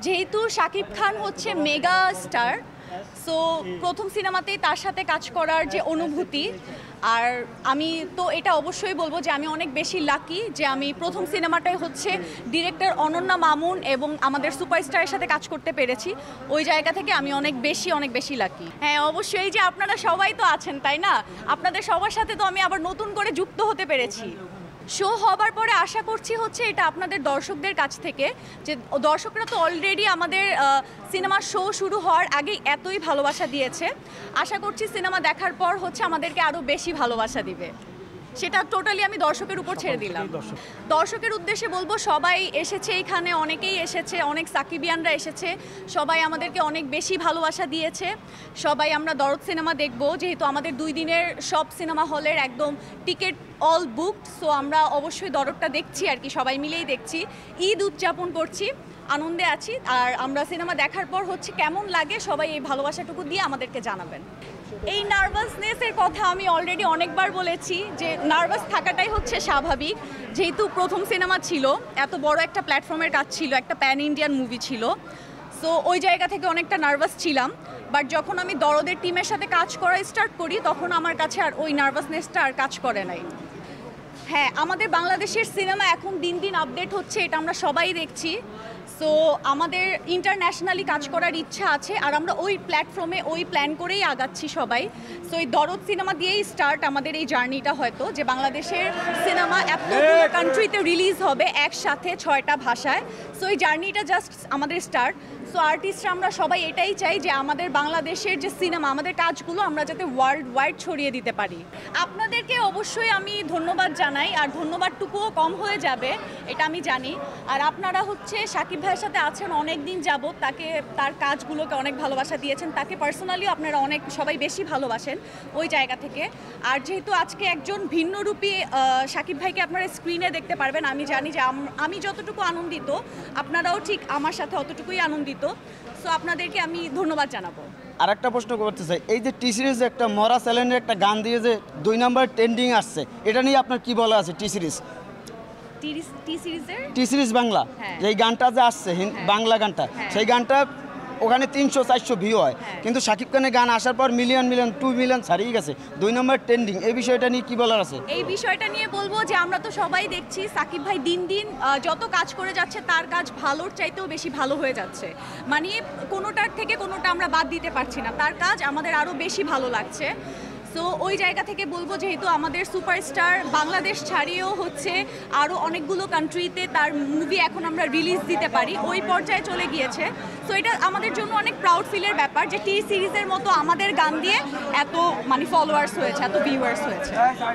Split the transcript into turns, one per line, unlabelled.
যেহেতু শাকিব খান হচ্ছে mega star, so প্রথম সিনেমাতেই তার সাথে কাজ করার যে অনুভূতি, আর আমি তো এটা অবশ্যই বলবো যে আমি অনেক বেশি লাকি যে আমি প্রথম সিনেমাটাই হচ্ছে ডিরেক্টর অনন্যা মামুন এবং আমাদের সুপারস্টারের সাথে কাজ করতে পেরেছি। ওই জায়গা থেকে আমি অনেক বেশি লাকি। হ্যাঁ, অবশ্যই যে আপনারা সবাই তো আছেন, তাই না? আপনাদের সবার সাথে তো আমি আবার নতুন করে যুক্ত হতে পেরেছি। শো হবার পরে আশা করছি হচ্ছে এটা আপনাদের দর্শকদের কাছ থেকে, যে দর্শকরা তো অলরেডি আমাদের সিনেমার শো শুরু হওয়ার আগেই এতই ভালোবাসা দিয়েছে। আশা করছি সিনেমা দেখার পর হচ্ছে আমাদেরকে আরও বেশি ভালোবাসা দিবে। সেটা টোটালি আমি দর্শকের উপর ছেড়ে দিলাম। দর্শকের উদ্দেশ্যে বলবো, সবাই এসেছে এইখানে, অনেকেই এসেছে, অনেক সাকিবিয়ানরা এসেছে, সবাই আমাদেরকে অনেক বেশি ভালোবাসা দিয়েছে। সবাই আমরা দরদ সিনেমা দেখব, যেহেতু আমাদের 2 দিনের সব সিনেমা হলের একদম টিকিট অল বুকড, সো আমরা অবশ্যই দরদটা দেখছি আর কি, সবাই মিলেই দেখছি। ঈদ উদযাপন করছি, আনন্দে আছি। আর আমরা সিনেমা দেখার পর হচ্ছে কেমন লাগে সবাই এই ভালোবাসাটুকু দিয়ে আমাদেরকে জানাবেন। এই নার্ভাসনেসের কথা আমি অলরেডি অনেকবার বলেছি যে নার্ভাস থাকাটাই হচ্ছে স্বাভাবিক, যেহেতু প্রথম সিনেমা ছিল, এত বড় একটা প্ল্যাটফর্মের কাজ ছিল, একটা প্যান ইন্ডিয়ান মুভি ছিল, সো ওই জায়গা থেকে অনেকটা নার্ভাস ছিলাম। বাট যখন আমি দরদের টিমের সাথে কাজ করা স্টার্ট করি, তখন আমার কাছে আর ওই নার্ভাসনেসটা আর কাজ করে নাই। হ্যাঁ, আমাদের বাংলাদেশের সিনেমা এখন দিন দিন আপডেট হচ্ছে, এটা আমরা সবাই দেখছি। সো আমাদের ইন্টারন্যাশনালি কাজ করার ইচ্ছা আছে, আর আমরা ওই প্ল্যাটফর্মে ওই প্ল্যান করেই আগাচ্ছি সবাই। সো এই দরদ সিনেমা দিয়েই স্টার্ট আমাদের এই জার্নিটা, হয়তো যে বাংলাদেশের সিনেমা এতগুলো কান্ট্রিতে রিলিজ হবে একসাথে 6টা ভাষায়। সো এই জার্নিটা জাস্ট আমাদের স্টার্ট। সো আর্টিস্টরা আমরা সবাই এটাই চাই যে আমাদের বাংলাদেশের যে সিনেমা, আমাদের কাজগুলো আমরা যাতে ওয়ার্ল্ড ওয়াইড ছড়িয়ে দিতে পারি। আপনাদেরকে অবশ্যই আমি ধন্যবাদ জানাই, আর ধন্যবাদটুকুও কম হয়ে যাবে এটা আমি জানি। আর আপনারা হচ্ছে শাকিব ভাইয়ের সাথে আছেন অনেক দিন যাবত, তাকে তার কাজগুলোকে অনেক ভালোবাসা দিয়েছেন, তাকে পার্সোনালিও আপনারা অনেক সবাই বেশি ভালোবাসেন ওই জায়গা থেকে। আর যেহেতু আজকে একজন ভিন্নরূপী শাকিব ভাইকে আপনারা স্ক্রিনে দেখতে পারবেন, আমি জানি যে আমি যতটুকু আনন্দিত আপনারাও ঠিক আমার সাথে অতটুকুই আনন্দিত। সো আপনাদেরকে আমি ধন্যবাদ জানাবো।
আর একটা প্রশ্ন করতে চাই, এই যে টি সিরিজ একটা মরা চ্যালেঞ্জের একটা গান দিয়ে যে 2 নম্বর ট্রেন্ডিং আসছে, এটা নিয়ে আপনার কি বলা আছে? টি সিরিজ বাংলা যে গানটা যে আসছে, বাংলা গানটা, সেই গানটা ওখানে 300-400 ভিউ হয়, কিন্তু শাকিব খানের গান আসার পর মিলিয়ন 2 মিলিয়ন ছাড়িয়ে গেছে, 2 নম্বর ট্রেন্ডিং। এই বিষয়টা নিয়ে কি বলার আছে?
এই বিষয়টা নিয়ে বলবো যে আমরা তো সবাই দেখছি সাকিব ভাই দিন দিন যত কাজ করে যাচ্ছে, তার কাজ ভালোর চাইতেও বেশি ভালো হয়ে যাচ্ছে। মানে কোনোটার থেকে কোনোটা আমরা বাদ দিতে পারছি না, তার কাজ আমাদের আরও বেশি ভালো লাগছে। সো ওই জায়গা থেকে বলবো, যেহেতু আমাদের সুপারস্টার বাংলাদেশ ছাড়িয়েও হচ্ছে আরও অনেকগুলো কান্ট্রিতে তার মুভি এখন আমরা রিলিজ দিতে পারি, ওই পর্যায়ে চলে গিয়েছে। সো এটা আমাদের জন্য অনেক প্রাউড ফিলের ব্যাপার যে টি সিরিজের মতো আমাদের গান দিয়ে এত ফলোয়ার্স হয়েছে, এত ভিউয়ার্স হয়েছে।